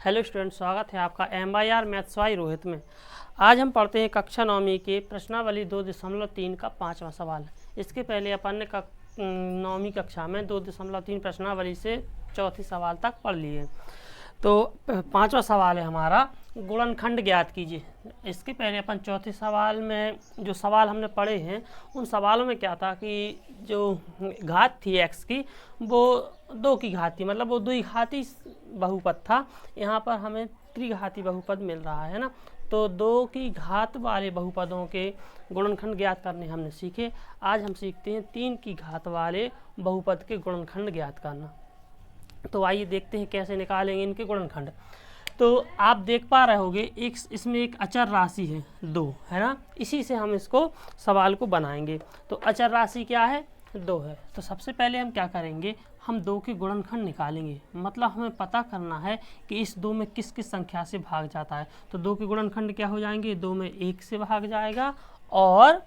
Hello student, स्वागत है आपका MYR मैथ्स वाई रोहित में। आज हम पढ़ते हैं कक्षा 9वीं के प्रश्नावली 2.3 का 5वां सवाल। इसके पहले अपन ने 9वीं कक्षा में 2.3 प्रश्नावली से चौथी सवाल तक पढ़ लिए। तो 5वां सवाल है हमारा, गुणनखंड ज्ञात कीजिए। इसके पहले अपन चौथे सवाल में जो सवाल हमने पढ़े हैं उन सवालों में क्या था कि जो घात थी x की वो 2 की घात थी, मतलब वो द्विघाती बहुपद था। यहाँ पर हमें त्रिघाती बहुपद मिल रहा है ना, तो 2 की घात वाले बहुपदों के गुणनखंड ज्ञात करने हमने सीखे। आज हम सीखते हैं 3 की घात वाले बहुपद के गुणनखंड ज्ञात करना। तो आइए देखते हैं कैसे निकालेंगे इनके गुणनखंड। तो आप देख पा रहे होंगे इसमें एक अचर राशि है 2, है ना। इसी से हम इसको सवाल को बनाएंगे। तो अचर राशि क्या है? 2 है। तो सबसे पहले हम क्या करेंगे, हम 2 के गुणनखंड निकालेंगे। मतलब हमें पता करना है कि इस 2 में किस किस संख्या से भाग जाता है। तो 2 के गुणनखंड क्या हो जाएंगे, 2 में 1 से भाग जाएगा और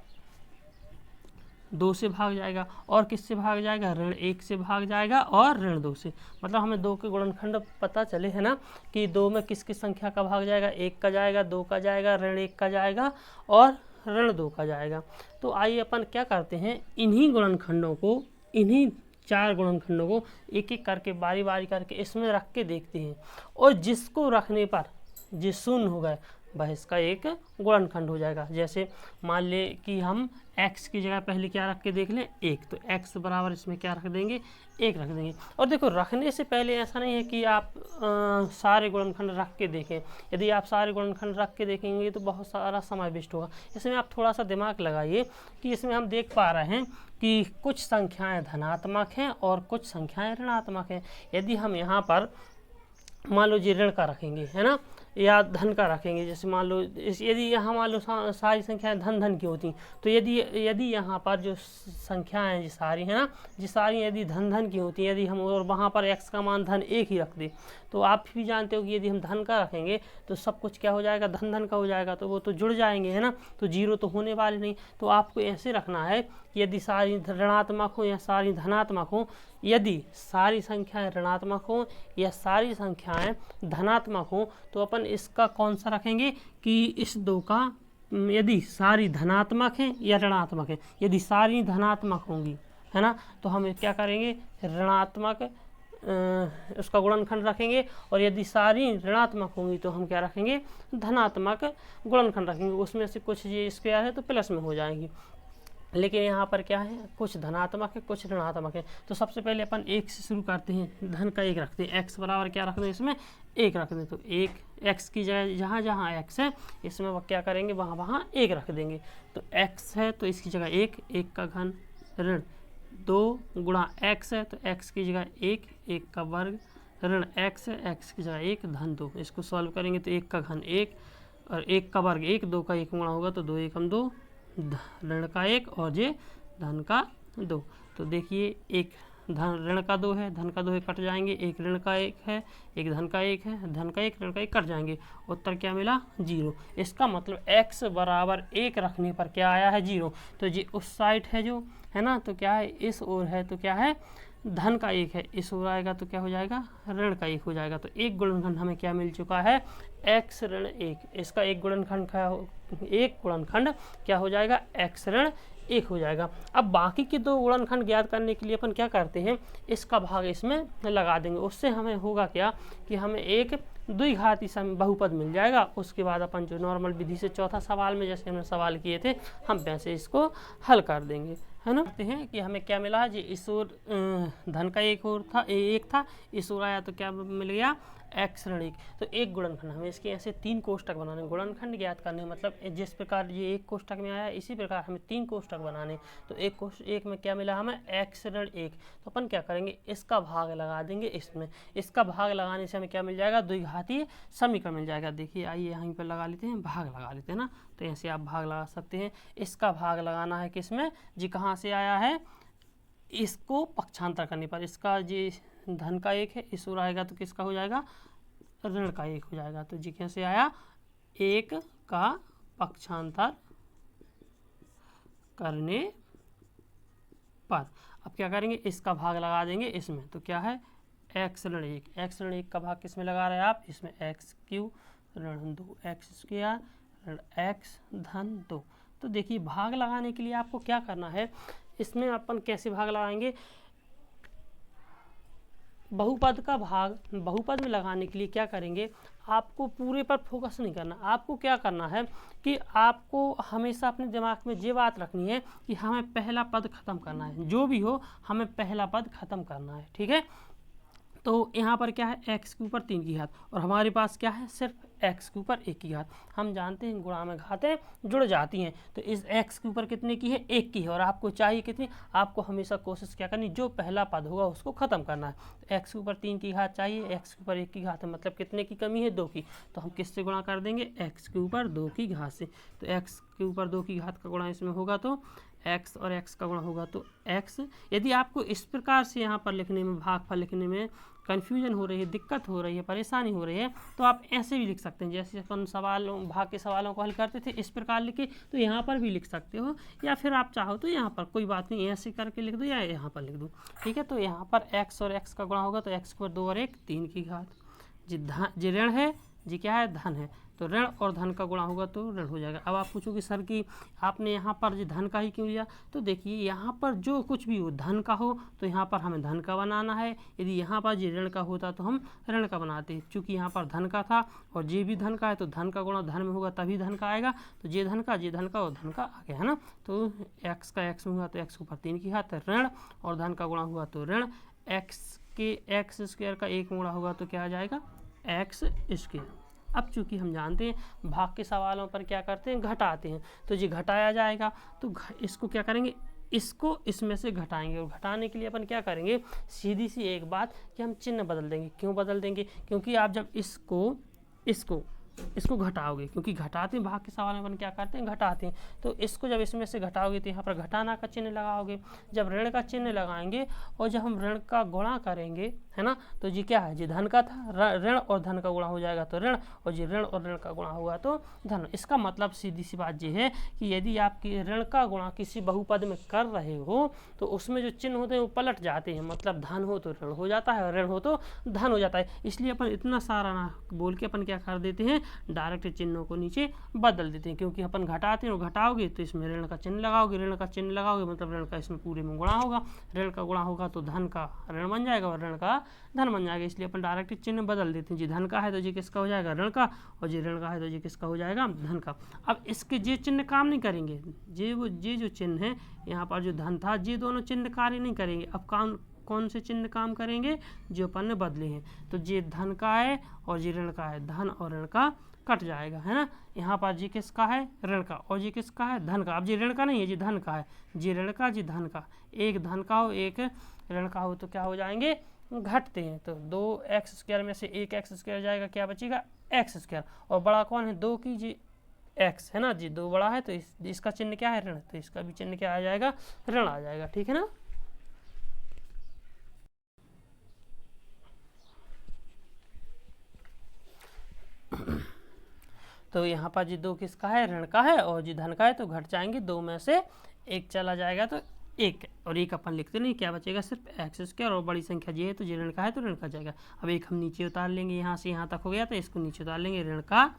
2 से भाग जाएगा, और किस से भाग जाएगा, ऋण 1 से भाग जाएगा और ऋण 2 से। मतलब हमें 2 के गुणनखंड पता चले है ना कि 2 में किस किस संख्या का भाग जाएगा, 1 का जाएगा, 2 का जाएगा, ऋण 1 का जाएगा और ऋण 2 का जाएगा। तो आइए अपन क्या करते हैं, इन्हीं गुणनखंडों को, इन्हीं 4 गुणनखंडों को एक एक करके बारी बारी करके इसमें रख के देखते हैं, और जिसको रखने पर जो शून्य हो गए वह इसका एक गुणनखंड हो जाएगा। जैसे मान ले कि हम x की जगह पहले क्या रख के देख लें, 1, तो x बराबर इसमें क्या रख देंगे, 1 रख देंगे। और देखो, रखने से पहले ऐसा नहीं है कि आप सारे गुणनखंड रख के देखें। यदि आप सारे गुणनखंड रख के देखेंगे तो बहुत सारा समय वेस्ट होगा। इसमें आप थोड़ा सा दिमाग लगाइए कि इसमें हम देख पा रहे हैं कि कुछ संख्याएँ धनात्मक हैं और कुछ संख्याएँ ऋणात्मक हैं। यदि हम यहाँ पर मान लो जी ऋण का रखेंगे, है ना, या धन का रखेंगे, जैसे मान लो यदि यहाँ मान लो सारी संख्याएं धन की होती, तो यदि यहाँ पर जो संख्याएं सारी है ना, जी सारी यदि धन की होती, यदि हम और वहाँ पर x का मान धन 1 ही रख दें, तो आप भी जानते हो कि यदि हम धन का रखेंगे तो सब कुछ क्या हो जाएगा, धन का हो जाएगा, तो वो तो जुड़ जाएंगे, है ना, तो जीरो तो होने वाले नहीं। तो आपको ऐसे रखना है कि यदि सारी ऋणात्मक हो या सारी धनात्मक हो, यदि सारी संख्याएं ऋणात्मक हो या सारी संख्याएं धनात्मक हो, तो अपन इसका कौन सा रखेंगे कि इस 2 का, यदि सारी धनात्मक हैं या ऋणात्मक है, यदि सारी धनात्मक होंगी, है ना, तो हम क्या करेंगे, ऋणात्मक उसका गुणनखंड रखेंगे, और यदि सारी ऋणात्मक होंगी तो हम क्या रखेंगे, धनात्मक गुणनखंड रखेंगे। उसमें से कुछ ये स्क्वायर है तो प्लस में हो जाएंगी। लेकिन यहाँ पर क्या है, कुछ धनात्मक है कुछ ऋणात्मक है। तो सबसे पहले अपन 1 से शुरू करते हैं, धन का 1 रखते हैं। x बराबर क्या रख दें, इसमें 1 रख दें। तो 1 x की जगह जहाँ जहाँ x है इसमें वो क्या करेंगे, वहाँ वहाँ 1 रख देंगे। तो x है तो इसकी जगह 1 का घन, ऋण 2 गुणा x है तो x की जगह 1 का वर्ग, ऋण x है, x की जगह 1 धन 2। इसको सॉल्व करेंगे तो 1 का घन 1 और 1 का वर्ग 1, 2 का 1 गुणा होगा तो 2 एकम 2, ऋण का 1 और ये धन का 2। तो देखिए, एक धन ऋण का 2 है, धन का 2 है, कट जाएंगे, एक ऋण का 1 है, एक धन का 1 है, धन का 1 ऋण का 1 कट जाएंगे, उत्तर क्या मिला, 0। इसका मतलब x बराबर 1 रखने पर क्या आया है, 0। तो ये उस साइड है जो, है ना, तो क्या है, इस ओर है तो क्या है, धन का 1 है, इस ओर आएगा तो क्या हो जाएगा, ऋण का 1 हो जाएगा। तो एक गुणनखंड हमें क्या मिल चुका है, x ऋण 1। इसका एक गुणनखंड क्या हो जाएगा, x ऋण 1 हो जाएगा। अब बाकी के 2 गुणनखंड ज्ञात करने के लिए अपन क्या करते हैं, इसका भाग इसमें लगा देंगे। उससे हमें होगा क्या कि हमें एक द्विघाती बहुपद मिल जाएगा। उसके बाद अपन जो नॉर्मल विधि से चौथा सवाल में जैसे हमने सवाल किए थे, हम वैसे इसको हल कर देंगे, है ना। कहते हैं कि हमें क्या मिला है जी, इस ओर धन का 1 था, इस ओर आया तो क्या मिल गया, x ऋण 1। तो एक गुणनखंड, हमें इसके ऐसे 3 कोष्टक बनाने, गुणनखंड ज्ञात करने, मतलब जिस प्रकार ये एक कोष्टक में आया इसी प्रकार हमें 3 कोष्टक बनाने। तो एक में क्या मिला हमें, x ऋण 1। तो अपन क्या करेंगे, इसका भाग लगा देंगे इसमें। इसका भाग लगाने से हमें क्या मिल जाएगा, द्विघाती समीकरण मिल जाएगा। देखिए आइए यहीं पर लगा लेते हैं, भाग लगा लेते हैं ना, तो ऐसे आप भाग लगा सकते हैं। इसका भाग लगाना है किसमें जी, कहाँ से आया है, इसको पक्षांतर करने पर। इसका जी धन का 1 है, इस ओर आएगा तो किसका हो जाएगा, ऋण का 1 हो जाएगा। तो जी कैसे आया, 1 का पक्षांतर करने पर। अब क्या करेंगे, इसका भाग लगा देंगे इसमें, तो क्या है एक्स ऋण 1, एक्स ऋण 1 का भाग किस में लगा रहे हैं आप, इसमें एक्स क्यू ऋण 2 एक्स स्क्वायर ऋण एक्स धन 2। तो देखिए भाग लगाने के लिए आपको क्या करना है, इसमें अपन कैसे भाग लगाएंगे, बहुपद का भाग बहुपद में लगाने के लिए क्या करेंगे, आपको पूरे पर फोकस नहीं करना, आपको क्या करना है कि आपको हमेशा अपने दिमाग में ये बात रखनी है कि हमें पहला पद खत्म करना है, जो भी हो हमें पहला पद खत्म करना है, ठीक है। तो यहाँ पर क्या है, x के ऊपर 3 की घात और हमारे पास क्या है, सिर्फ x के ऊपर 1 की घात। हम जानते हैं गुणा में घातें जुड़ जाती हैं, तो इस x के ऊपर कितने की है, 1 की है, और आपको चाहिए कितनी, आपको हमेशा कोशिश क्या करनी, जो पहला पद होगा उसको ख़त्म करना है। तो x के ऊपर 3 की घात चाहिए, x के ऊपर 1 की घात है, मतलब कितने की कमी है, 2 की। तो हम किससे गुणा कर देंगे, x के ऊपर 2 की घात से। तो x के ऊपर 2 की घात का गुणा इसमें होगा तो x और x का गुणा होगा तो x। यदि आपको इस प्रकार से यहाँ पर लिखने में, भागफल लिखने में कन्फ्यूजन हो रही है, दिक्कत हो रही है, परेशानी हो रही है, तो आप ऐसे भी लिख सकते हैं, जैसे अपन भाग के सवालों को हल करते थे इस प्रकार लिखे, तो यहाँ पर भी लिख सकते हो, या फिर आप चाहो तो यहाँ पर कोई बात नहीं ऐसे करके लिख दो या यहाँ पर लिख दो, ठीक है। तो यहाँ पर x और x का गुणा होगा तो x के ऊपर 2 और 1 3 की घात। जी ऋण है, जी क्या है, धन है, तो ऋण और धन का गुणा होगा तो ऋण हो जाएगा। अब आप पूछोगे सर कि आपने यहाँ पर जी धन का ही क्यों लिया, तो देखिए यहाँ पर जो कुछ भी हो, धन का हो तो यहाँ पर हमें धन का बनाना है, यदि यहाँ पर जी ऋण का होता तो हम ऋण का बनाते। चूँकि यहाँ पर धन का था और जे भी धन का है तो धन का गुणा धन में होगा तभी धन का आएगा, तो जे धन का और धन का आ गया, है ना। तो x का x में हुआ तो x के ऊपर 3 की घात ऋण, और धन का गुणा हुआ तो ऋण, x के x स्क्वायर का 1 गुणा होगा तो क्या आ जाएगा, x स्क्वायर। अब चूंकि हम जानते हैं भाग के सवालों पर क्या करते हैं, घटाते हैं, तो जी घटाया जाएगा, तो इसको क्या करेंगे, इसको इसमें से घटाएंगे, और घटाने के लिए अपन क्या करेंगे, सीधी सी एक बात कि हम चिन्ह बदल देंगे। क्यों बदल देंगे, क्योंकि आप जब इसको घटाओगे, क्योंकि घटाते हैं, भाग के सवाल में अपन क्या करते हैं, घटाते हैं, तो इसको जब इसमें से घटाओगे तो यहाँ पर घटाना का चिन्ह लगाओगे। जब ऋण का चिन्ह लगाएंगे और जब हम ऋण का गुणा करेंगे, है ना, तो जी क्या है, जी धन का था, ऋण और धन का गुणा हो जाएगा तो ऋण, और जी ऋण और ऋण का गुणा हुआ तो धन। इसका मतलब सीधी सी बात ये है कि यदि आप ऋण का गुणा किसी बहुपद में कर रहे हो तो उसमें जो चिन्ह होते हैं वो पलट जाते हैं, मतलब धन हो तो ऋण हो जाता है और ऋण हो तो धन हो जाता है। इसलिए अपन इतना सारा ना बोल के अपन क्या कर देते हैं, डायरेक्ट चिन्हों को नीचे बदल देते हैं, क्योंकि अपन घटाते हैं और घटाओगे तो इसमें ऋण का चिन्ह लगाओगे, ऋण का चिन्ह लगाओगे मतलब ऋण का इसमें पूरे में गुणा होगा, ऋण का गुणा होगा तो धन का ऋण बन जाएगा और ऋण का धन बन जाएगा। इसलिए अपन डायरेक्ट चिन्ह बदल देते हैं, जी धन का है तो जी किसका हो जाएगा, ऋण का, और जी ऋण का है तो जी किसका हो जाएगा, धन का। अब इसके जे चिन्ह काम नहीं करेंगे, जे जो चिन्ह है यहाँ पर जो धन था, ये दोनों चिन्ह कार्य नहीं करेंगे। अब कौन से चिन्ह काम करेंगे, जो अपन ने बदले हैं, तो जे धन का है और जी ऋण का है, धन और ऋण का कट जाएगा, है ना। यहाँ पर जी किसका है, ऋण का, और जी किसका है, धन का। अब जी ऋण का नहीं है, जी धन का है, जी ऋण का, जी धन का, एक धन का हो एक ऋण का हो तो क्या हो जाएंगे, घटते हैं। तो 2x स्क्वायर में से 1x स्क्वायर जाएगा, क्या बचेगा, x स्क्वायर, और बड़ा कौन है, 2 की जी x, है ना, जी 2 बड़ा है तो इसका चिन्ह क्या है, ऋण, तो इसका भी चिन्ह क्या आ जाएगा, ऋण आ जाएगा, ठीक है ना। तो यहाँ पर जी 2 किसका है, ऋण का है, और जी धन का है, तो घट जाएंगे, 2 में से 1 चला जाएगा तो 1, और 1 अपन लिखते नहीं, क्या बचेगा, सिर्फ एक्स स्क्वायर, और बड़ी संख्या जी है तो जी ऋण का है तो ऋण का जाएगा। अब 1 हम नीचे उतार लेंगे, यहाँ से यहाँ तक हो गया तो इसको नीचे उतार लेंगे, ऋण का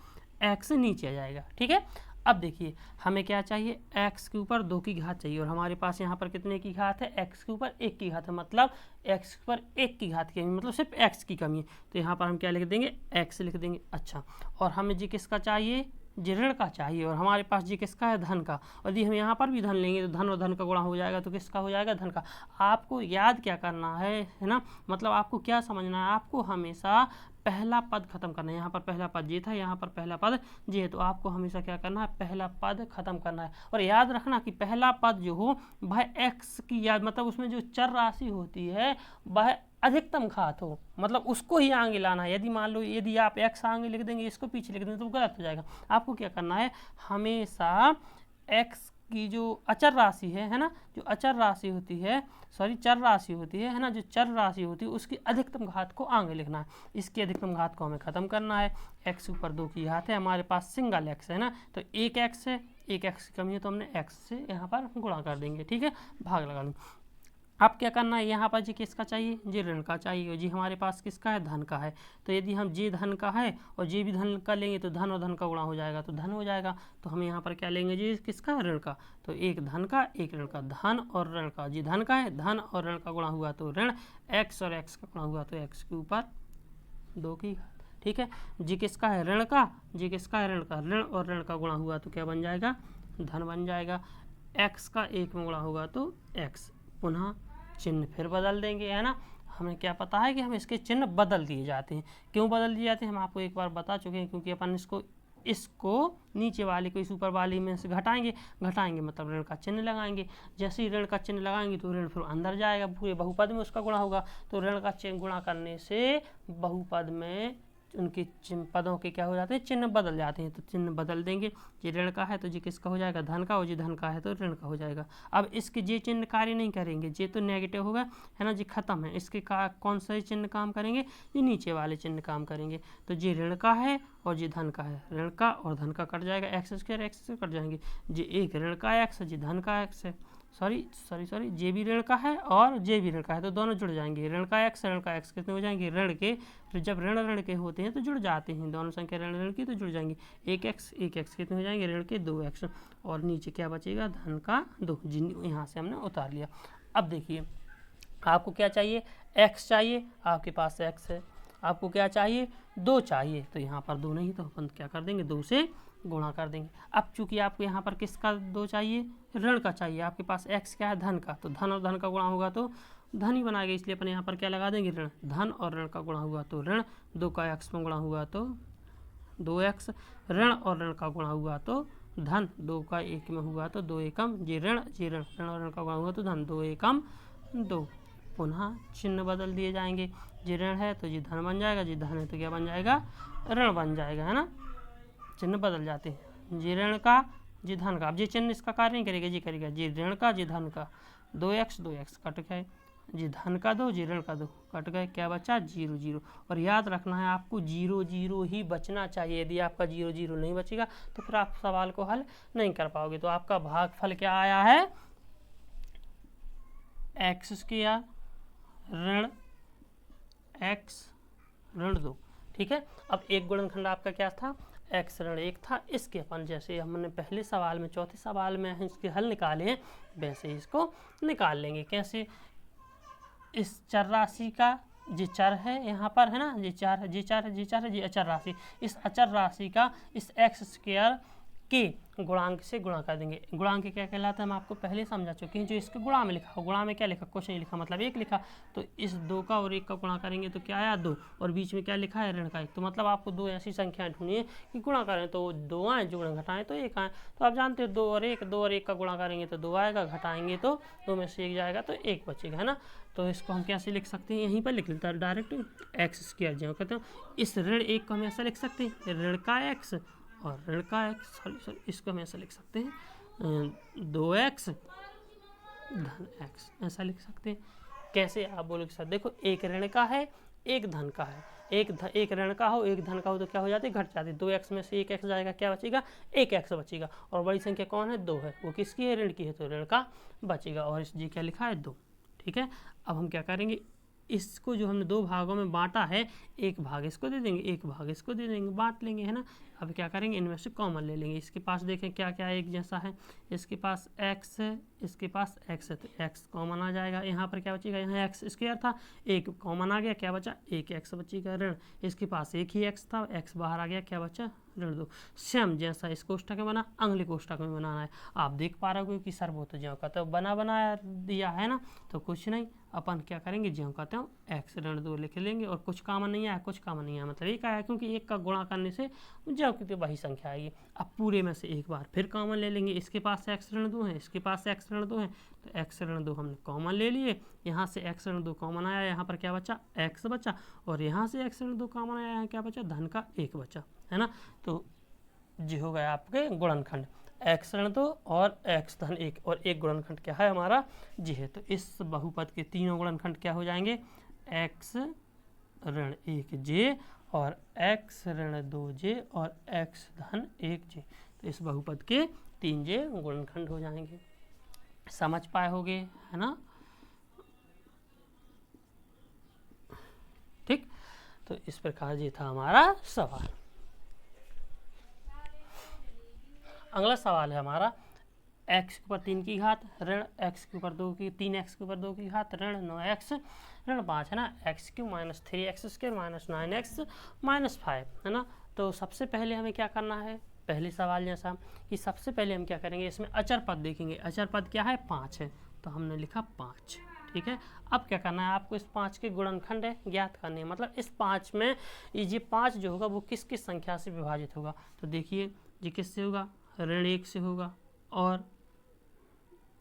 x नीचे आ जाएगा, ठीक है। अब देखिए हमें क्या चाहिए, x के ऊपर 2 की घात चाहिए, और हमारे पास यहाँ पर कितने की घात है, x के ऊपर 1 की घात है, मतलब x के ऊपर 1 की घात की कमी, मतलब सिर्फ x की कमी है, तो यहाँ पर हम क्या लिख देंगे, x लिख देंगे। अच्छा, और हमें जी किसका चाहिए, जी ऋण का चाहिए, और हमारे पास जी किसका है, धन का, और यदि हम यहाँ पर भी धन लेंगे तो धन और धन का गुणा हो जाएगा तो किसका हो जाएगा, धन का। आपको याद क्या करना है ना, मतलब आपको क्या समझना है, आपको हमेशा पहला पद खत्म करना है। यहाँ पर पहला पद जे था, यहाँ पर पहला पद जे है, तो आपको हमेशा क्या करना है, पहला पद खत्म करना है। और याद रखना कि पहला पद जो हो वह x की याद, मतलब उसमें जो चर राशि होती है वह अधिकतम घात हो, मतलब उसको ही आगे लाना है। यदि मान लो यदि आप x आगे लिख देंगे, इसको पीछे लिख देंगे तो गलत हो जाएगा। आपको क्या करना है, हमेशा x की जो अचर राशि है ना, जो अचर राशि होती है, सॉरी चर राशि होती है ना, जो चर राशि होती है उसकी अधिकतम घात को आगे लिखना है। इसकी अधिकतम घात को हमें खत्म करना है। x ऊपर 2 की घात है, हमारे पास सिंगल x है ना, तो 1x है, 1x की कमी है तो हमने x से यहाँ पर गुणा कर देंगे, ठीक है, भाग लगा लेंगे। अब क्या करना है, यहाँ पर जी किसका चाहिए, जी ऋण का चाहिए, और जी हमारे पास किसका है, धन का है। तो यदि हम जी धन का है और जी भी धन का लेंगे तो धन और धन का गुणा हो जाएगा, तो धन हो जाएगा। तो हम यहाँ पर क्या लेंगे, जी किसका है, ऋण का। तो एक धन का एक ऋण का, धन और ऋण का, जी धन का है, धन और ऋण का गुणा हुआ तो ऋण, एक्स और एक्स का गुणा हुआ तो एक्स के ऊपर 2 की घात। ठीक है, जी किसका है, ऋण का, जी किसका है, ऋण का, ऋण और ऋण का गुणा हुआ तो क्या बन जाएगा, धन बन जाएगा। एक्स का 1 में गुणा होगा तो एक्स, पुनः चिन्ह फिर बदल देंगे, है ना। हमें क्या पता है कि हम इसके चिन्ह बदल दिए जाते हैं। क्यों बदल दिए जाते हैं हम आपको एक बार बता चुके हैं, क्योंकि अपन इसको नीचे वाले को इस ऊपर वाले में से घटाएंगे मतलब ऋण का चिन्ह लगाएंगे। जैसे ही ऋण का चिन्ह लगाएंगे तो ऋण फिर अंदर जाएगा, पूरे बहुपद में उसका गुणा होगा। तो ऋण का चिन्ह गुणा करने से बहुपद में उनके पदों के क्या हो जाते हैं, चिन्ह बदल जाते हैं। तो चिन्ह बदल देंगे, ये ऋण का है तो जी किसका हो जाएगा, धन का, और जी धन का है तो ऋण का हो जाएगा। अब इसके जे चिन्ह कार्य नहीं करेंगे, जे तो नेगेटिव होगा, है ना जी, खत्म है। इसके कौन सा चिन्ह काम करेंगे, ये नीचे वाले चिन्ह काम करेंगे। तो जी ऋण का है और जी धन का है, ऋण का और धन का कट जाएगा, एक्स स्क्वायर एक्स से कट जाएंगे। जी एक ऋण का एक्स, जी धन का एक्स है, सॉरी जे भी ऋण का है और जे भी ऋण का है तो दोनों जुड़ जाएंगे। ऋण का एक्स कितने हो जाएंगे, ऋण के, फिर जब ऋण के होते हैं तो जुड़ जाते हैं, दोनों संख्या ऋण की तो जुड़ जाएंगे। एक एक्स कितने हो जाएंगे, ऋण के 2x, और नीचे क्या बचेगा, धन का 2, जिन यहाँ से हमने उतार लिया। अब देखिए आपको क्या चाहिए, x चाहिए, आपके पास x है। आपको क्या चाहिए, 2 चाहिए, तो यहाँ पर 2 नहीं तो अपन क्या कर देंगे, 2 से गुणा कर देंगे। अब चूंकि आपको यहाँ पर किसका 2 चाहिए, ऋण का चाहिए, आपके पास x क्या है, धन का, तो धन और धन का गुणा होगा तो धन ही बनाएगा, इसलिए अपन यहाँ पर क्या लगा देंगे, ऋण। धन और ऋण का गुणा हुआ तो ऋण, 2 का x में गुणा हुआ तो 2x, ऋण और ऋण का गुणा हुआ तो धन, 2 का 1 में हुआ तो 2 एकम, जी ऋण और ऋण का गुणा हुआ तो धन, 2 एकम 2, पुनः चिन्ह बदल दिए जाएंगे। जी ऋण है तो जी धन बन जाएगा, जी धन है तो क्या बन जाएगा, ऋण बन जाएगा, है ना। चिन्ह बदल जाते हैं, जी ऋण का, जी धन का। अब जी चिन्ह इसका कार्य नहीं करेगा, जी करेगा, जी ऋण का, जी धन का, 2x कट गए, जी धन का 2, जी ऋण का 2 कट गए, क्या बचा, 0 0। और याद रखना है आपको 0 0 ही बचना चाहिए। यदि आपका 0 0 नहीं बचेगा तो फिर आप सवाल को हल नहीं कर पाओगे। तो आपका भागफल क्या आया है, एक्स स्क्वायर ऋण x ऋण 2। ठीक है, अब एक गुणनखंड आपका क्या था, x ऋण 1 था। इसके अपन जैसे हमने पहले सवाल में, चौथे सवाल में इसके हल निकाले हैं, वैसे ही इसको निकाल लेंगे। कैसे, इस चर राशि का जी चर है यहाँ पर, है ना, जी चार है, जी अचर राशि, इस अचर राशि का इस एक्स स्क्वायर के गुणांक से गुणा कर देंगे। गुणांक क्या कहलाता है हम आपको पहले समझा चुके हैं। जो इसके गुणा में लिखा हो, गुणा में क्या लिखा, कुछ नहीं लिखा, मतलब 1 लिखा, तो इस 2 का और 1 का गुणा करेंगे तो क्या आया, 2, और बीच में क्या लिखा है, ऋण का 1। तो मतलब आपको 2 ऐसी संख्याएं ढूंढनी है कि गुणा करें तो 2 आए, जुड़ घटाएं तो 1 आए। तो आप जानते हो 2 और 1 का गुणा करेंगे तो 2 आएगा, घटाएंगे तो 2 में से 1 जाएगा तो 1 बचेगा, है ना। तो इसको हम कैसे लिख सकते हैं, यहीं पर लिख लेते हैं डायरेक्ट, एक्स स्क्वायर जो कहते हैं। इस ऋण 1 को हम ऐसा लिख सकते हैं, ऋण का x और ऋण का x, सॉरी इसको हम ऐसा लिख सकते हैं 2x धन x, ऐसा लिख सकते हैं। कैसे, आप बोलोगे सर देखो, एक ऋण का है एक धन का है, एक ऋण का हो एक धन का हो तो क्या हो जाते, घट जाते। 2x में से 1x जाएगा, क्या बचेगा, 1x बचेगा। और बड़ी संख्या कौन है, 2 है, वो किसकी है, ऋण की है, तो ऋण का बचेगा। और इस जी क्या लिखा है, 2। ठीक है, अब हम क्या करेंगे, इसको जो हमने 2 भागों में बांटा है, एक भाग इसको दे देंगे, एक भाग इसको दे देंगे, बांट लेंगे, है ना। अब क्या करेंगे, इनमें से कॉमन ले लेंगे। इसके पास देखें क्या क्या एक जैसा है, इसके पास x है, इसके पास x है, तो x कॉमन आ जाएगा। यहाँ पर क्या बचेगा, यहाँ x स्क्वायर था, एक कॉमन आ गया, क्या बचा, 1x बचेगा ऋण। इसके पास एक ही x था, x बाहर आ गया, क्या बचा, ऋण 2। सेम जैसा इस कोष्ठक में बना, अगले कोष्ठक में बनाना है। आप देख पा रहे हो कि सर वो तो ज्यों का तो बनाया दिया है ना, तो कुछ नहीं, अपन क्या करेंगे, ज्यों कहते हो x ऋण 2 लिख लेंगे। और कुछ कामन नहीं आया, कुछ कामन नहीं आया, मतलब 1 आया, क्योंकि 1 का गुणा करने से ज्यों की वही संख्या आएगी। अब पूरे में से एक बार फिर कॉमन ले लेंगे। इसके पास x ऋण 2 है, इसके पास x ऋण 2 है, तो x ऋण 2 हमने कॉमन ले लिए। यहाँ से x ऋण 2 कॉमन आया, यहाँ पर क्या बचा, x बचा, और यहाँ से x ऋण 2 कॉमन आया, यहाँ क्या बचा, धन का 1 बचा, है ना। तो जी हो गया आपके गुणनखंड, x ऋण 2 और x धन 1, और एक गुणनखंड क्या है हमारा, जी है। तो इस बहुपद के तीनों गुणनखंड क्या हो जाएंगे, x ऋण 1j और x ऋण 2j और x धन 1j। तो इस बहुपद के 3j गुणनखंड हो जाएंगे। समझ पाए होगे, है ना। तो इस प्रकार ये था हमारा सवाल। अगला सवाल है हमारा x के ऊपर 3 की घात ऋण x के ऊपर 2 की 3x के ऊपर 2 की घात ऋण 9x ऋण 5 है ना, x³ minus 3x² minus 9x minus 5 है ना। तो सबसे पहले हमें क्या करना है, पहले सवाल जैसा कि सबसे पहले हम क्या करेंगे, इसमें अचर पद देखेंगे। अचर पद क्या है, 5 है, तो हमने लिखा 5, ठीक है। अब क्या करना है, आपको इस 5 के गुणनखंड ज्ञात करने हैं, मतलब इस 5 में ये 5 जो होगा वो किस किस संख्या से विभाजित होगा। तो देखिए ये किससे होगा, ऋण 1 से होगा और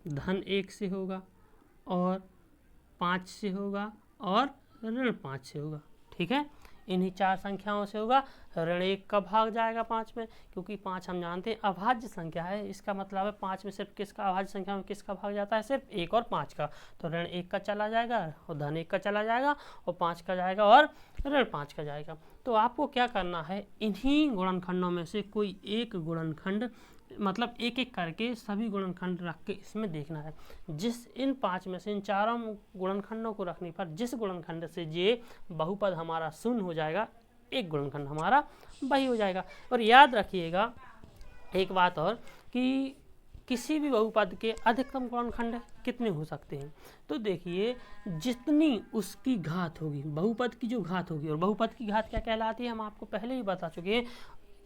धन 1 से होगा और 5 से होगा और ऋण 5 से होगा, ठीक है। इन्हीं 4 संख्याओं से होगा। ऋण 1 का भाग जाएगा 5 में, क्योंकि 5 हम जानते हैं अभाज्य संख्या है, इसका मतलब है 5 में सिर्फ किसका, अभाज्य संख्या में किसका भाग जाता है, सिर्फ 1 और 5 का। तो ऋण 1 का चला जाएगा और धन 1 का चला जाएगा और 5 का जाएगा और ऋण 5 का जाएगा। तो आपको क्या करना है, इन्हीं गुणनखंडों में से कोई एक गुणनखंड, मतलब एक एक करके सभी गुणनखंड रख के इसमें देखना है। जिस इन 5 में से इन चारों गुणनखंडों को रखने पर जिस गुणनखंड से ये बहुपद हमारा शून्य हो जाएगा, एक गुणनखंड हमारा वही हो जाएगा। और याद रखिएगा एक बात और, कि किसी भी बहुपद के अधिकतम गुणनखंड कितने हो सकते हैं। तो देखिए जितनी उसकी घात होगी, बहुपद की जो घात होगी, और बहुपद की घात क्या कहलाती है हम आपको पहले ही बता चुके हैं।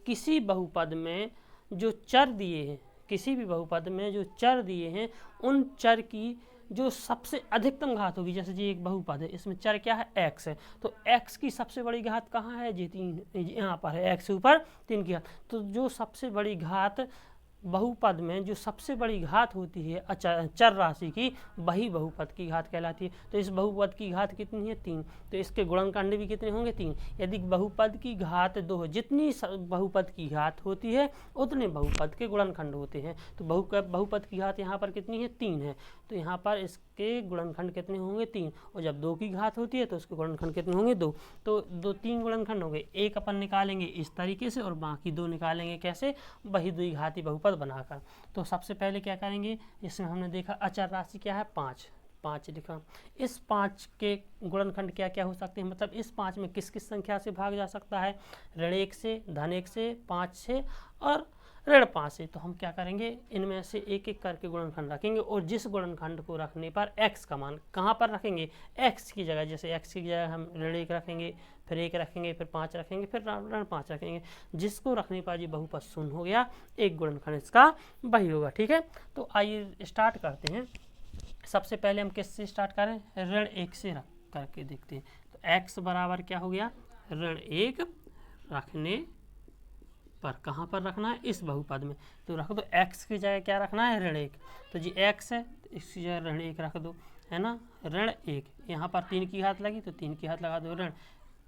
किसी बहुपद में जो चर दिए हैं, किसी भी बहुपद में जो चर दिए हैं, उन चर की जो सबसे अधिकतम घात होगी, जैसे जी एक बहुपद है, इसमें चर क्या है, x है, तो x की सबसे बड़ी घात कहाँ है, जी 3, यहाँ पर है, x ऊपर 3 की घात। तो जो सबसे बड़ी घात बहुपद में जो सबसे बड़ी घात होती है चर राशि की, वही बहुपद की घात कहलाती है। तो इस बहुपद की घात कितनी है, 3, तो इसके गुणनखंड भी कितने होंगे, 3। यदि बहुपद की घात 2 है, जितनी बहुपद की घात होती है उतने बहुपद के गुणनखंड होते हैं। तो बहुपद की घात यहाँ पर कितनी है, 3 है, तो यहाँ पर इसके गुणनखंड कितने होंगे, 3। और जब 2 की घात होती है तो उसके गुणनखंड कितने होंगे, 2। तो 3 गुणनखंड होंगे, एक अपन निकालेंगे इस तरीके से और बाकी 2 निकालेंगे कैसे, वही द्विघाती बहुपद बनाकर। तो सबसे पहले क्या करेंगे, इसमें हमने देखा अचर राशि क्या है, 5 लिखा। इस 5 के गुणनखंड क्या क्या हो सकते हैं, मतलब इस 5 में किस किस संख्या से भाग जा सकता है, ऋण 1 से, धन 1 से, 5 से और ऋण 5 से। तो हम क्या करेंगे, इनमें से एक एक करके गुणनखंड रखेंगे और जिस गुणनखंड को रखने पर x का मान कहाँ पर रखेंगे, x की जगह, जैसे x की जगह हम ऋण 1 रखेंगे, फिर 1 रखेंगे, फिर 5 रखेंगे, फिर ऋण 5 रखेंगे। जिसको रखने पर ये बहुपद शून्य हो गया, एक गुणनखंड इसका वही होगा, ठीक है। तो आइए स्टार्ट करते हैं। सबसे पहले हम किससे स्टार्ट करें, ऋण 1 से रख करके देखते हैं। तो x बराबर क्या हो गया, ऋण 1 रखने पर कहाँ पर रखना है, इस बहुपद में, तो रख दो x की जगह क्या रखना है, ऋण 1। तो जी x है, इसकी जगह ऋण 1 रख दो, है ना, ऋण 1। यहाँ पर 3 की घात लगी तो 3 की घात लगा दो, ऋण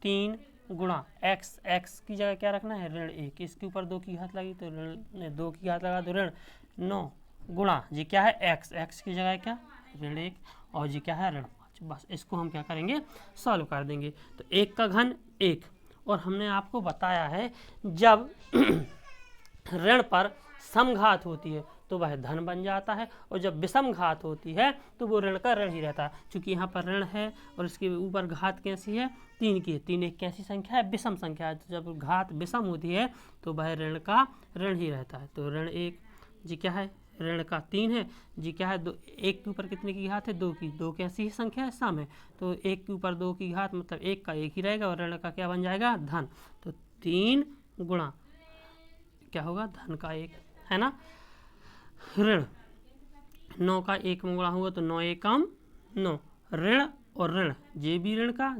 3 गुणा x की जगह क्या रखना है, ऋण 1। इसके ऊपर 2 की घात लगी तो ऋण 2 की घात लगा दो, ऋण 9 गुणा जी क्या है, x की जगह क्या, ऋण 1, और जी क्या है, ऋण 5। बस इसको हम क्या करेंगे, सॉल्व कर देंगे। तो 1 का घन 1, और हमने आपको बताया है जब ऋण पर समघात होती है तो वह धन बन जाता है, और जब विषम घात होती है तो वो ऋण का ऋण ही रहता है। क्योंकि यहाँ पर ऋण है और इसके ऊपर घात कैसी है, 3 की है। 3 एक कैसी संख्या है, विषम संख्या है। तो जब घात विषम होती है तो वह ऋण का ऋण ही रहता है। तो ऋण 1 जी क्या है, ऋण का 3 है जी क्या है, 1 के ऊपर कितने की घात है, 2 की। 2 कैसी ही संख्या है, सम है, तो 1 के ऊपर 2 की घात मतलब 1 का 1 ही रहेगा, और ऋण का क्या बन जाएगा, धन। तो 3 गुणा क्या होगा, धन का 1, है ना, ऋण 9 का 1 में गुणा होगा तो 9 एकम 9, ऋण और ऋण, जे भी ऋण का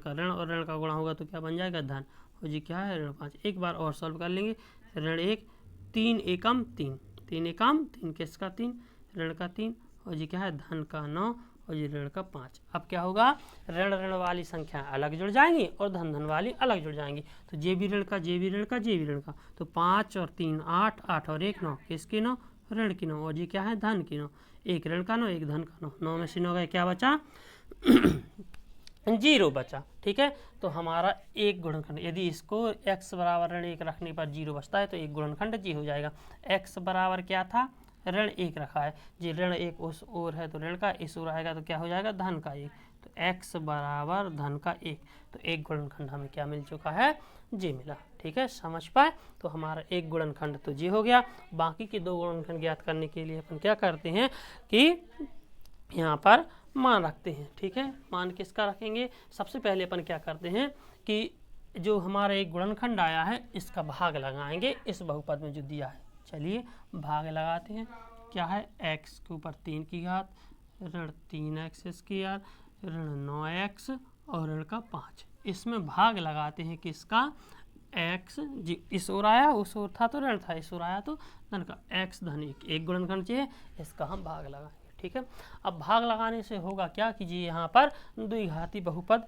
ऋण और ऋण का गुणा होगा तो क्या बन जाएगा, धन। और जी क्या है, ऋण 5। एक बार और सॉल्व कर लेंगे। ऋण 1 3 एकम 3, 3 एकम 3 किसका 3, ऋण का 3, और जी क्या है, धन का 9 और ये ऋण का 5। अब क्या होगा, ऋण ऋण वाली संख्या अलग जुड़ जाएंगी और धन धन वाली अलग जुड़ जाएंगी। तो जे भी ऋण का, तो 5 और 3 8, 8 और 1 9, किसकी 9, ऋण की 9, और जी क्या है, धन की 9। एक ऋण का 9, एक धन का 9, 9 में से 9 गए, क्या बचा 0 बचा, ठीक है। तो हमारा एक गुणनखंड, यदि इसको x बराबर ऋण 1 रखने पर 0 बचता है तो एक गुणनखंड जी हो जाएगा। x बराबर क्या था, ऋण 1 रखा है जी, ऋण 1 उस ओर है तो ऋण का, इस ओर आएगा तो क्या हो जाएगा, धन का 1। तो x बराबर धन का 1, तो एक गुणनखंड हमें क्या मिल चुका है, जी मिला। ठीक है, समझ पाए। तो हमारा एक गुणनखंड तो जी हो गया। बाकी के दो गुणनखंड ज्ञात करने के लिए अपन क्या करते हैं कि यहाँ पर मान रखते हैं। ठीक है, मान किसका रखेंगे, सबसे पहले अपन क्या करते हैं कि जो हमारा एक गुणनखंड आया है इसका भाग लगाएंगे इस बहुपद में जो दिया है। चलिए भाग लगाते हैं। क्या है, x के ऊपर 3 की घात ऋण 3x स्क्वायर ऋण 9x और ऋण का 5। इसमें भाग लगाते हैं किसका, x जी, इस ओर आया उस ओर था तो ऋण था, इस ओर आया तो धन का, x धन 1 एक गुणनखंड चाहिए, इसका हम भाग लगाएंगे। ठीक है, अब भाग लगाने से होगा क्या कि जी यहाँ पर द्विघाती बहुपद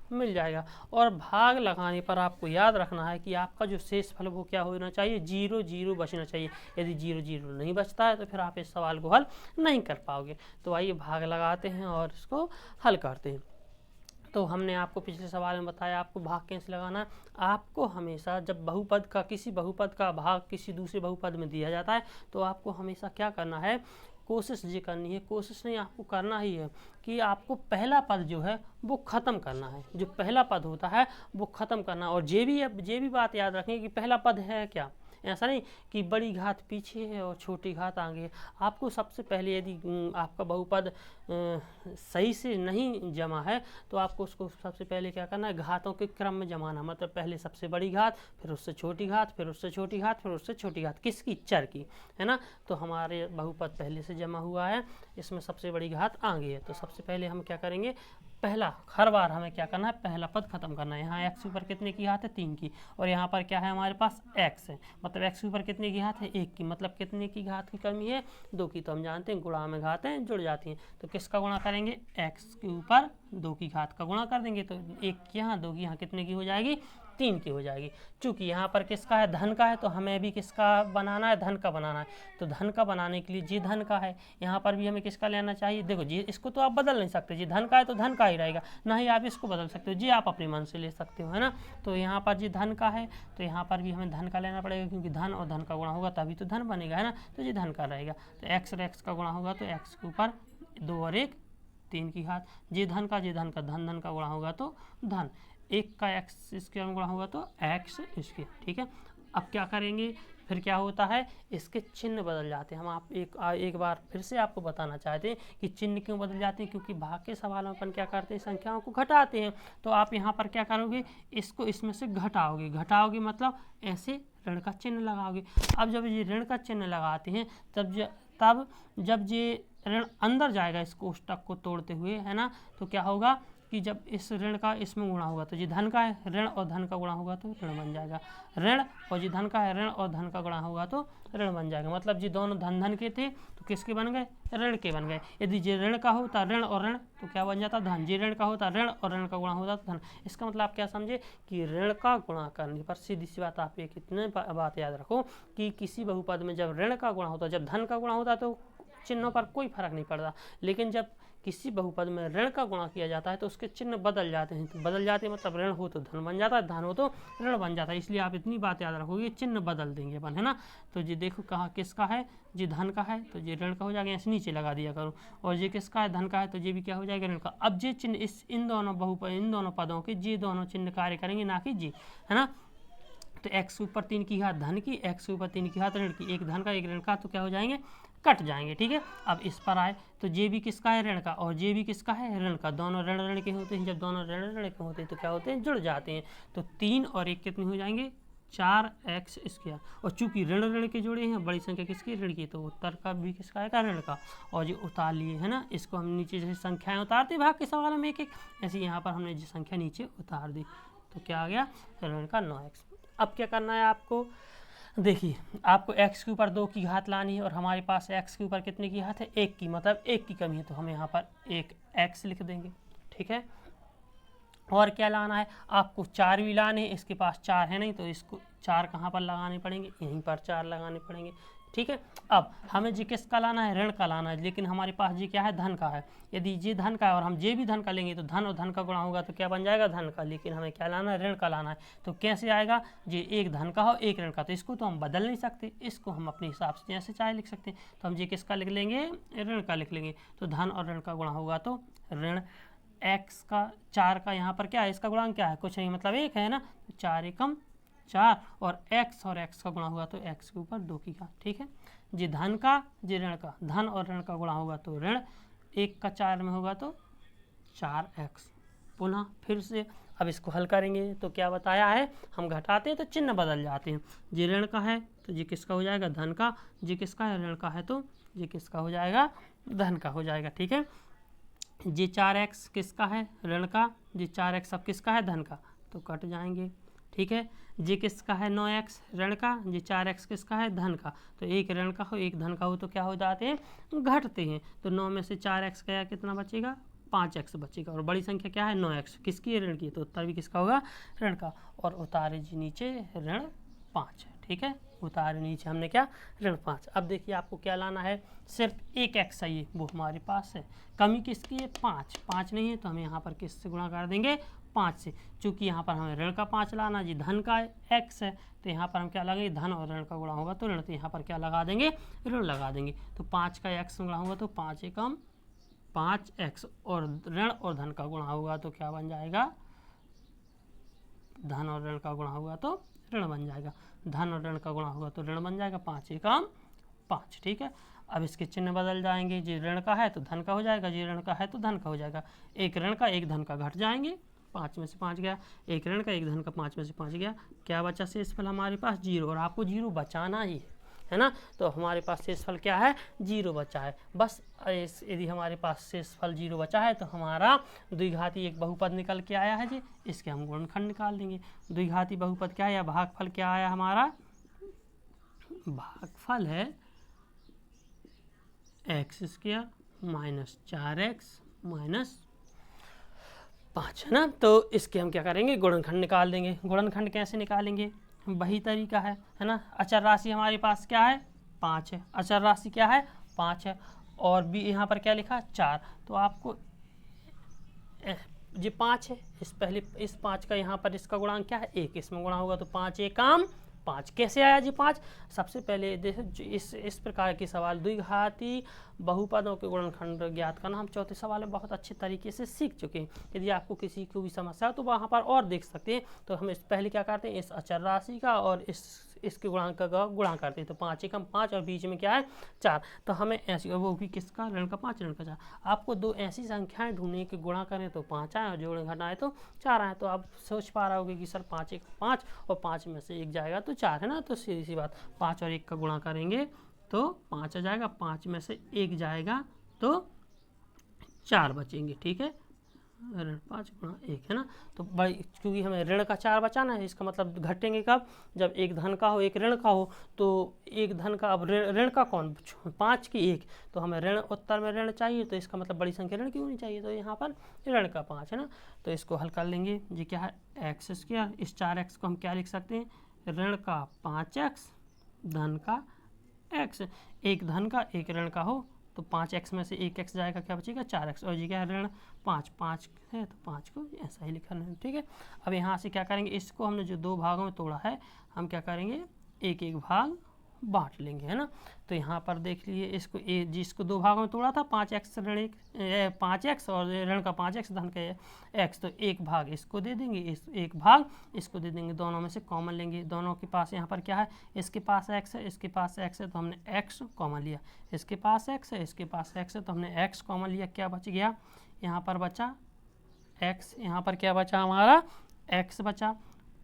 मिल जाएगा। और भाग लगाने पर आपको याद रखना है कि आपका जो शेष फल वो क्या होना चाहिए, 0 0 बचना चाहिए। यदि 0 0 नहीं बचता है तो फिर आप इस सवाल को हल नहीं कर पाओगे। तो आइए भाग लगाते हैं और इसको हल करते हैं। तो हमने आपको पिछले सवाल में बताया आपको भाग कैसे लगाना है। आपको हमेशा जब बहुपद का किसी बहुपद का भाग किसी दूसरे बहुपद में दिया जाता है तो आपको हमेशा क्या करना है, कोशिश ये करनी है, कोशिश नहीं आपको करना ही है कि आपको पहला पद जो है वो ख़त्म करना है। जो पहला पद होता है वो ख़त्म करना। और ये भी बात याद रखें कि पहला पद है क्या, ऐसा नहीं कि बड़ी घात पीछे है और छोटी घात आगे है। आपको सबसे पहले यदि आपका बहुपद सही से नहीं जमा है तो आपको उसको सबसे पहले क्या करना है, घातों के क्रम में जमाना। मतलब पहले सबसे बड़ी घात, फिर उससे छोटी घात, फिर उससे छोटी घात, फिर उससे छोटी घात, किसकी, चर की, है ना। तो हमारे बहुपद पहले से जमा हुआ है, इसमें सबसे बड़ी घात आगे है। तो सबसे पहले हम क्या करेंगे, पहला हर बार हमें क्या करना है, पहला पद खत्म करना है। यहाँ x ऊपर कितने की घात है, 3 की, और यहाँ पर क्या है हमारे पास x है, मतलब x ऊपर कितने की घात है, 1 की, मतलब कितने की घात की कमी है, 2 की। तो हम जानते हैं गुणा में घातें जुड़ जाती हैं। तो किसका गुणा करेंगे, x के ऊपर 2 की घात का गुणा कर देंगे। तो 1 की यहाँ, 2 की यहाँ, कितने की हो जाएगी, 3 की हो जाएगी। चूँकि यहाँ पर किसका है, धन का है, तो हमें भी किसका बनाना है, धन का बनाना है। तो धन का बनाने के लिए जी धन का है, यहाँ पर भी हमें किसका लेना चाहिए। देखो जी, इसको तो आप बदल नहीं सकते, जी धन का है तो धन का ही रहेगा, ना ही आप इसको बदल सकते हो, जी आप अपने मन से ले सकते हो, है ना। तो यहाँ पर जी धन का है तो यहाँ पर भी हमें धन का लेना पड़ेगा, क्योंकि धन और धन का गुणा होगा तभी तो धन बनेगा, है ना। तो जी धन का रहेगा। तो एक्स और एक्स का गुणा होगा तो एक्स के ऊपर 2 और 1 3 की घात, जी धन का धन धन का गुणा होगा तो धन, 1 का एक्स इसके गुणा होगा तो एक्स इसके। ठीक है, अब क्या करेंगे, फिर क्या होता है, इसके चिन्ह बदल जाते हैं। हम आप एक बार फिर से आपको बताना चाहते हैं कि चिन्ह क्यों बदल जाते हैं, क्योंकि भाग के सवालों में अपन क्या करते हैं, संख्याओं को घटाते हैं। तो आप यहाँ पर क्या करोगे, इसको इसमें से घटाओगे मतलब ऐसे ऋण का चिन्ह लगाओगे। अब जब ये ऋण का चिन्ह लगाते हैं तब जब ये ऋण अंदर जाएगा इस कोष्टक को तोड़ते हुए, है ना, तो क्या होगा कि जब इस ऋण का इसमें गुणा होगा तो जी धन का है, ऋण और धन का गुणा होगा तो ऋण बन जाएगा। ऋण और जी धन का है, ऋण और धन का गुणा होगा तो ऋण बन जाएगा। मतलब जी दोनों धन धन के थे तो किसके बन गए, ऋण के बन गए। यदि जी ऋण का होता ऋण और ऋण तो क्या बन जाता, धन। जी ऋण का होता ऋण और ऋण का गुणा होता तो धन। इसका मतलब आप क्या समझे कि ऋण का गुणा करने पर, सीधी सी बात, आप एक इतने बात याद रखो कि किसी बहुपद में जब ऋण का गुणा होता, जब धन का गुणा होता तो चिन्हों पर कोई फर्क नहीं पड़ता, लेकिन जब किसी बहुपद में ऋण का गुणा किया जाता है तो उसके चिन्ह बदल जाते हैं। तो बदल जाते हैं मतलब ऋण हो तो धन बन जाता है, धन हो तो ऋण बन जाता है। इसलिए आप इतनी बात याद रखोगे, चिन्ह बदल देंगे अपन, है ना। तो ये देखो कहाँ किसका है, जी धन का है तो ये ऋण का हो जाएगा, ऐसे नीचे लगा दिया करो। और ये किसका है, धन का है तो ये भी क्या हो जाएगा, ऋण का। अब ये चिन्ह इन दोनों पदों के ये दोनों चिन्ह कार्य करेंगे, ना कि जी, है ना। तो x ऊपर 3 की घात धन की, x ऊपर 3 की घात ऋण की, एक धन का एक ऋण का, तो क्या हो जाएंगे, कट जाएंगे। ठीक है, अब इस पर आए तो जे भी किसका है, ऋण का, और जे भी किसका है, ऋण का। दोनों ऋण ऋण के होते हैं, जब दोनों ऋण ऋण के होते हैं तो क्या होते हैं, जुड़ जाते हैं। तो 3 और 1 कितने हो जाएंगे, 4x स्क्वायर। और चूंकि ऋण ऋण के जोड़े हैं, बड़ी संख्या किसकी, ऋण की, तो उत्तर का भी किसका है, ऋण का। और ये उतार लिए, है ना। इसको हम नीचे जैसे संख्याएं उतारते भाग के सवाल में एक एक, ऐसे यहाँ पर हमने जो संख्या नीचे उतार दी तो क्या आ गया, ऋण का 9x। अब क्या करना है आपको, देखिए आपको x के ऊपर 2 की घात लानी है और हमारे पास x के ऊपर कितने की घात है, 1 की, मतलब 1 की कमी है। तो हम यहाँ पर 1x लिख देंगे। ठीक है, और क्या लाना है आपको, 4 भी लाने हैं। इसके पास 4 है नहीं तो इसको 4 कहाँ पर लगाने पड़ेंगे, यहीं पर 4 लगाने पड़ेंगे। ठीक है, अब हमें जी किसका लाना है, ऋण का लाना है, लेकिन हमारे पास जी क्या है, धन का है। यदि जी धन का है और हम जे भी धन का लेंगे तो धन और धन का गुणा होगा तो क्या बन जाएगा, धन का। लेकिन हमें क्या लाना है, ऋण का लाना है। तो कैसे आएगा, जी एक धन का हो एक ऋण का, तो इसको तो हम बदल नहीं सकते, इसको हम अपने हिसाब से जैसे चाहे लिख सकते हैं। तो हम जी किसका लिख लेंगे, ऋण का लिख लेंगे। तो धन और ऋण का गुणा होगा तो ऋण x का 4 का यहाँ पर क्या है, इसका गुणांक क्या है, कुछ नहीं मतलब 1 है ना, 4 एकम 4 और x का गुणा होगा तो x के ऊपर 2 की घात। ठीक है जी, धन का जी ऋण का, धन और ऋण का गुणा होगा तो ऋण, 1 का 4 में होगा तो 4x। पुनः फिर से अब इसको हल करेंगे तो क्या बताया है, हम घटाते हैं तो चिन्ह बदल जाते हैं। जी ऋण का है तो जी किसका हो जाएगा, धन का, जी किसका है, ऋण का है तो जी किसका हो जाएगा, धन का हो जाएगा। ठीक है जी 4x किसका है, ऋण का, जी 4x अब किसका है, धन का, तो कट जाएंगे। ठीक है जी किसका है, 9x ऋण का, जी 4x किसका है, धन का, तो एक ऋण का हो एक धन का हो तो क्या हो जाते हैं, घटते हैं। तो 9 में से 4x गया कितना बचेगा, 5x बचेगा, और बड़ी संख्या क्या है, 9x, किसकी है, ऋण की, तो उत्तर भी किसका होगा, ऋण का। और उतारे जी नीचे ऋण 5 है। ठीक है उतारे नीचे हमने क्या, ऋण 5। अब देखिए आपको क्या लाना है, सिर्फ एक x चाहिए, वो हमारे पास है। कमी किसकी है, 5 नहीं है तो हम यहाँ पर किससे गुणा कर देंगे, 5 से। चूँकि यहाँ पर हमें ऋण का 5 लाना जी, धन का x है तो यहाँ पर हम क्या लगाएंगे, धन और ऋण का गुणा होगा तो ऋण, तो यहाँ पर क्या लगा देंगे, ऋण लगा देंगे। तो 5 का x गुणा होगा तो 5 एकम 5x, और ऋण और धन का गुणा होगा तो क्या बन जाएगा, धन और ऋण का गुणा होगा तो ऋण बन जाएगा, धन और ऋण का गुणा होगा तो ऋण बन जाएगा, 5 एकम 5। ठीक है अब इसके चिन्ह बदल जाएंगे, जी ऋण का है तो धन का हो जाएगा, जी ऋण का है तो धन का हो जाएगा। एक ऋण का एक धन का घट जाएंगे, 5 में से 5 गया, एक ऋण का एक धन का 5 में से 5 गया, क्या बचा शेषफल हमारे पास, 0। और आपको 0 बचाना ही है ना, तो हमारे पास शेषफल क्या है, 0 बचा है। बस यदि हमारे पास शेषफल 0 बचा है तो हमारा द्विघाती एक बहुपद निकल के आया है जी, इसके हम गुणनखंड निकाल देंगे। द्विघाती बहुपद क्या है या भागफल क्या आया हमारा, भागफल है x² माइनस 4x माइनस 5 है ना। तो इसके हम क्या करेंगे, गुणनखंड निकाल देंगे। गुणनखंड कैसे निकालेंगे, वही तरीका है ना। अचर राशि हमारे पास क्या है, 5 है, अचर राशि क्या है, 5 है, और भी यहाँ पर क्या लिखा, 4। तो आपको ये 5 है, इस 5 का यहाँ पर इसका गुणांक क्या है, 1, इसमें गुणा होगा तो 5 एकम 5। कैसे आया जी 5, सबसे पहले देखो इस प्रकार के सवाल द्विघाती बहुपदों के गुणनखंड ज्ञात करना हम चौथे सवाल में बहुत अच्छे तरीके से सीख चुके हैं। यदि आपको किसी को भी समस्या हो तो वहाँ पर और देख सकते हैं। तो हम पहले क्या करते हैं, इस अचर राशि का और इसके गुणांक का गुणा करते हैं, तो 5 एकम 5 और बीच में क्या है 4। तो हमें ऐसी, वो भी किसका, ऋण का 5 ऋण का 4। आपको दो ऐसी संख्याएं ढूंढने की, गुणा करें तो 5 आए और जोड़ घटाए तो 4 आए। तो आप सोच पा रहे होगे कि सर 5 एकम 5 और 5 में से 1 जाएगा तो 4 है ना। तो सीधी सी बात, 5 और 1 का गुणा करेंगे तो 5 आ जाएगा, 5 में से 1 जाएगा तो 4 बचेंगे। ठीक है ऋण 5 गुणा 1 है ना। तो भाई क्योंकि हमें ऋण का 4 बचाना है, इसका मतलब घटेंगे कब, जब एक धन का हो एक ऋण का हो। तो एक धन का, अब ऋण का कौन, 5 की 1, तो हमें ऋण, उत्तर में ऋण चाहिए तो इसका मतलब बड़ी संख्या ऋण की होनी चाहिए, तो यहाँ पर ऋण का 5 है ना। तो इसको हल कर लेंगे जी, क्या है x², इस 4x को हम क्या लिख सकते हैं, ऋण का 5x धन का x। एक धन का एक ऋण का हो तो 5x में से 1x जाएगा, क्या बचेगा 4x, और जी क्या है ऋण 5 है तो 5 को ऐसा ही लिखा है। ठीक है अब यहाँ से क्या करेंगे, इसको हमने जो 2 भागों में तोड़ा है हम क्या करेंगे, एक एक भाग बांट लेंगे है ना। तो यहाँ पर देख लीजिए, इसको जिसको 2 भागों में तोड़ा था 5x ऋण 5x और ऋण का 5x धन का x, तो एक भाग इसको दे देंगे, इस एक भाग इसको दे देंगे, दोनों में से कॉमन लेंगे। दोनों के पास यहाँ पर क्या है, इसके पास x है इसके पास x है तो हमने x कॉमन लिया, इसके पास x है इसके पास x है तो हमने x कॉमन लिया। क्या बच गया, यहाँ पर बचा x, यहाँ पर क्या बचा हमारा x बचा,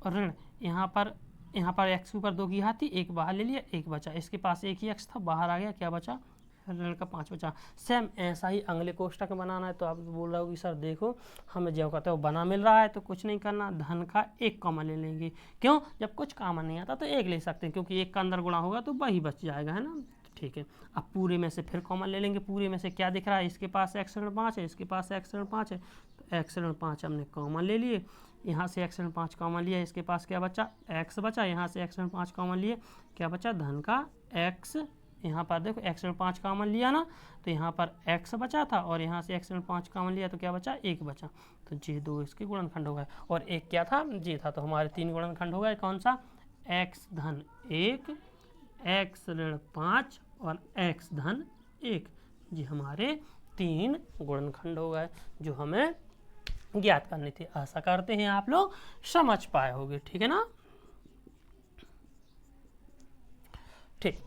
और ऋण यहाँ पर x के ऊपर 2 की घात थी, 1 बाहर ले लिया, 1 बचा, इसके पास 1 ही x था बाहर आ गया, क्या बचा ऋण का 5 बचा। सेम ऐसा ही अगले कोष्टक में बनाना है। तो आप बोल रहे हो कि सर देखो हमें जो कहते हैं वो बना मिल रहा है, तो कुछ नहीं करना, धन का 1 कॉमन ले लेंगे। क्यों, जब कुछ कॉमन नहीं आता तो 1 ले सकते हैं, क्योंकि 1 का अंदर गुणा होगा तो वही बच जाएगा है ना। ठीक है अब पूरे में से फिर कॉमन ले लेंगे। पूरे में से क्या दिख रहा है, इसके पास x ऋण 5 है इसके पास x ऋण 5 है, तो x ऋण 5 हमने कॉमन ले लिए, यहाँ से x ऋण 5 कॉमन लिया, इसके पास क्या बचा x बचा, यहाँ से x ऋण 5 कॉमन लिए, क्या बचा धन का x। यहाँ पर देखो x ऋण 5 कॉमन लिया ना, तो यहाँ पर x बचा था और यहाँ से x ऋण 5 कॉमन लिया तो क्या बचा 1 बचा। तो जी 2 इसके गुणनखंड हो गए, और एक क्या था जी था, तो हमारे 3 गुणनखंड हो गए। कौन सा, x धन 1, x ऋण 5 और x धन 1, जी हमारे 3 गुणनखंड हो गए जो हमें ज्ञात करनी थी। आशा करते हैं आप लोग समझ पाए होंगे, ठीक है ना। ठीक।